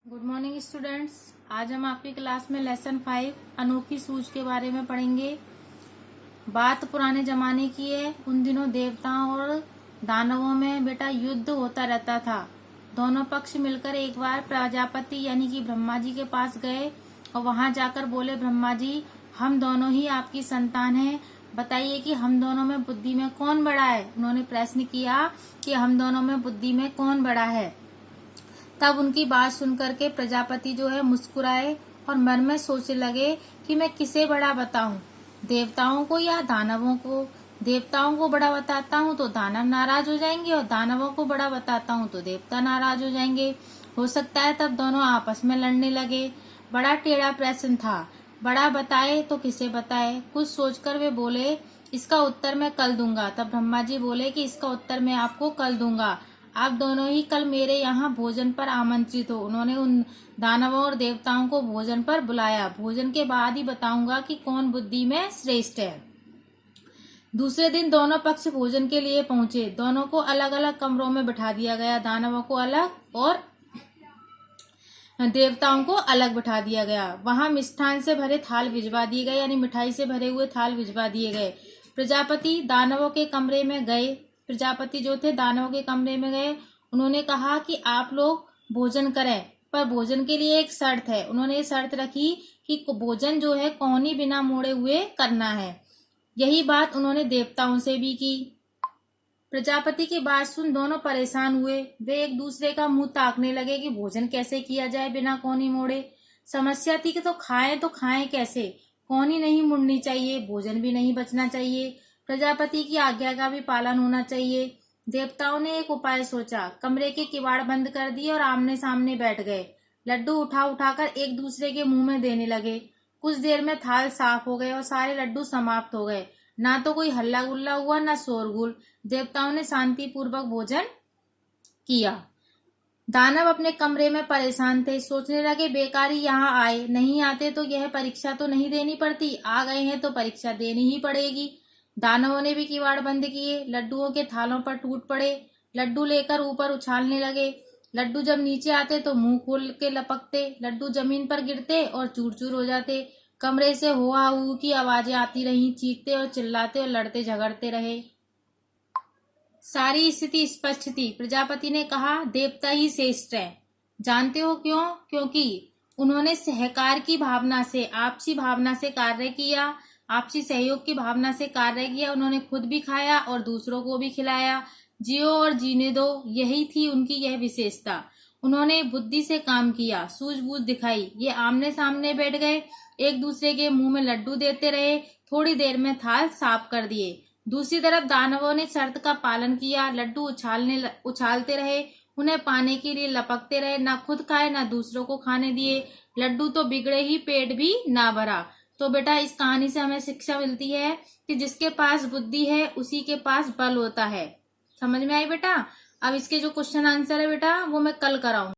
Good morning students. आज हम आपकी क्लास में लेसन 5 अनोखी सूझ के बारे में पढ़ेंगे। बात पुराने जमाने की है। उन दिनों देवताओं और दानवों में बेटा युद्ध होता रहता था। दोनों पक्ष मिलकर एक बार प्रजापति यानी कि ब्रह्मा जी के पास गए और वहां जाकर बोले, ब्रह्मा जी, हम दोनों ही आपकी संतान हैं, बताइए कि हम दोनों में बुद्धि में कौन बड़ा है। उन्होंने प्रश्न किया कि हम दोनों में बुद्धि में कौन बड़ा है। तब उनकी बात सुनकर के प्रजापति जो है मुस्कुराए और मन में सोचने लगे कि मैं किसे बड़ा बताऊं, देवताओं को या दानवों को। देवताओं को बड़ा बताता हूं तो दानव नाराज हो जाएंगे और दानवों को बड़ा बताता हूं तो देवता नाराज हो जाएंगे। हो सकता है तब दोनों आपस में लड़ने लगे। बड़ा टेढ़ा प्रश्न था। बड़ा बताए तो किसे बताए। कुछ सोचकर वे बोले, इसका उत्तर मैं कल दूंगा। तब ब्रह्मा जी बोले कि इसका उत्तर मैं आपको कल दूंगा। आप दोनों ही कल मेरे यहाँ भोजन पर आमंत्रित हो। उन्होंने उन दानवों और देवताओं को भोजन पर बुलाया। भोजन के बाद ही बताऊंगा कि कौन बुद्धि में श्रेष्ठ है। दूसरे दिन दोनों पक्ष भोजन के लिए पहुंचे। दोनों को अलग अलग कमरों में बिठा दिया गया। दानवों को अलग और देवताओं को अलग बिठा दिया गया। वहां मिष्ठान से भरे थाल भिजवा दिए गए, यानी मिठाई से भरे हुए थाल भिजवा दिए गए। प्रजापति दानवों के कमरे में गए। प्रजापति जो थे दानवों के कमरे में गए। उन्होंने कहा कि आप लोग भोजन करें, पर भोजन के लिए एक शर्त है। उन्होंने ये शर्त रखी कि भोजन जो है कौनी बिना मोड़े हुए करना है। यही बात उन्होंने देवताओं से भी की। प्रजापति की बात सुन दोनों परेशान हुए। वे एक दूसरे का मुंह ताकने लगे कि भोजन कैसे किया जाए बिना कोनी मोड़े। समस्या थी कि तो खाएं कैसे। कोनी नहीं मुड़नी चाहिए, भोजन भी नहीं बचना चाहिए, प्रजापति की आज्ञा का भी पालन होना चाहिए। देवताओं ने एक उपाय सोचा। कमरे के किवाड़ बंद कर दिए और आमने सामने बैठ गए। लड्डू उठा उठाकर एक दूसरे के मुंह में देने लगे। कुछ देर में थाल साफ हो गए और सारे लड्डू समाप्त हो गए। ना तो कोई हल्ला गुल्ला हुआ, ना शोरगुल। देवताओं ने शांति पूर्वक भोजन किया। दानव अपने कमरे में परेशान थे। सोचने लगे, बेकार ही यहाँ आए, नहीं आते तो यह परीक्षा तो नहीं देनी पड़ती, आ गए हैं तो परीक्षा देनी ही पड़ेगी। दानवों ने भी किवाड़ बंद किए। लड्डुओं के थालों पर टूट पड़े। लड्डू लेकर ऊपर उछालने लगे। लड्डू जब नीचे आते तो मुंह खोल के लपकते। लड्डू जमीन पर गिरते और चूर चूर हो जाते। कमरे से हुआ हू की आवाजें आती रहीं। चीखते और चिल्लाते और लड़ते झगड़ते रहे। सारी स्थिति स्पष्ट थी। प्रजापति ने कहा, देवता ही श्रेष्ठ है। जानते हो क्यों? क्योंकि उन्होंने सहकार की भावना से, आपसी भावना से कार्य किया, आपसी सहयोग की भावना से कार्य किया। उन्होंने खुद भी खाया और दूसरों को भी खिलाया। जियो और जीने दो, यही थी उनकी यह विशेषता। उन्होंने बुद्धि से काम किया, सूझबूझ दिखाई। ये आमने सामने बैठ गए, एक दूसरे के मुंह में लड्डू देते रहे। थोड़ी देर में थाल साफ कर दिए। दूसरी तरफ दानवों ने शर्त का पालन किया। लड्डू उछालते रहे, उन्हें पाने के लिए लपकते रहे। ना खुद खाए ना दूसरों को खाने दिए। लड्डू तो बिगड़े ही, पेट भी ना भरा। तो बेटा इस कहानी से हमें शिक्षा मिलती है कि जिसके पास बुद्धि है उसी के पास बल होता है। समझ में आई बेटा? अब इसके जो क्वेश्चन आंसर है बेटा वो मैं कल कराऊंगी।